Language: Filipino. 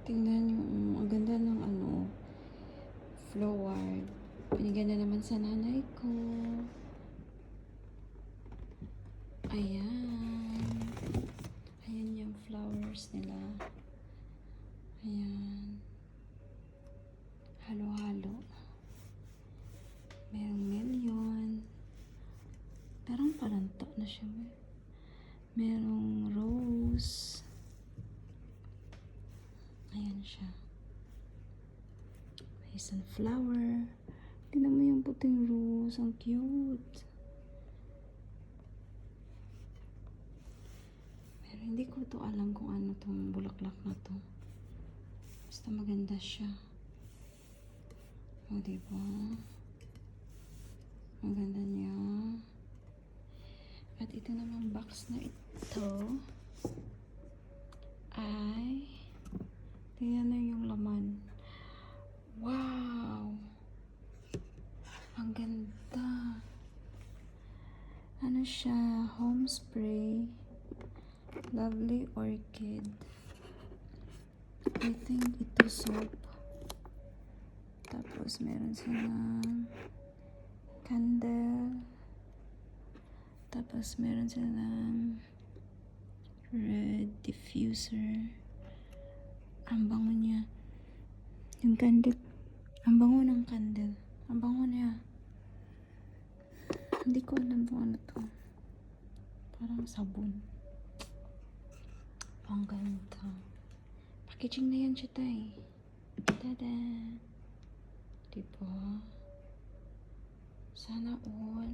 Tingnan yung ang ganda ng ano, flower. Binigyan na naman sa nanay ko. Ayan. Ayan yung flowers nila. Ayan. Halo-halo. Merong melon. Parang palanta na siya. Merong rose. Ayan siya. May sunflower. Tingnan mo yung puting rose. Ang cute. Pero hindi ko to alam kung ano tong bulaklak na to. Basta maganda siya. O, diba? Maganda niya. At ito namang box na ito ay tingnan na yung laman. Wow! Ang ganda. Ano siya? Home spray. Lovely orchid. I think ito soap. Tapos meron silang candle. Tapos meron silang red diffuser. Ang bango niya. Yung candle. Ang bango ng candle. Ang bango niya. Hindi ko alam kung ano to. Parang sabon. Ang ganda. Packaging na yan siya, tay. Tada! Diba? Sana all.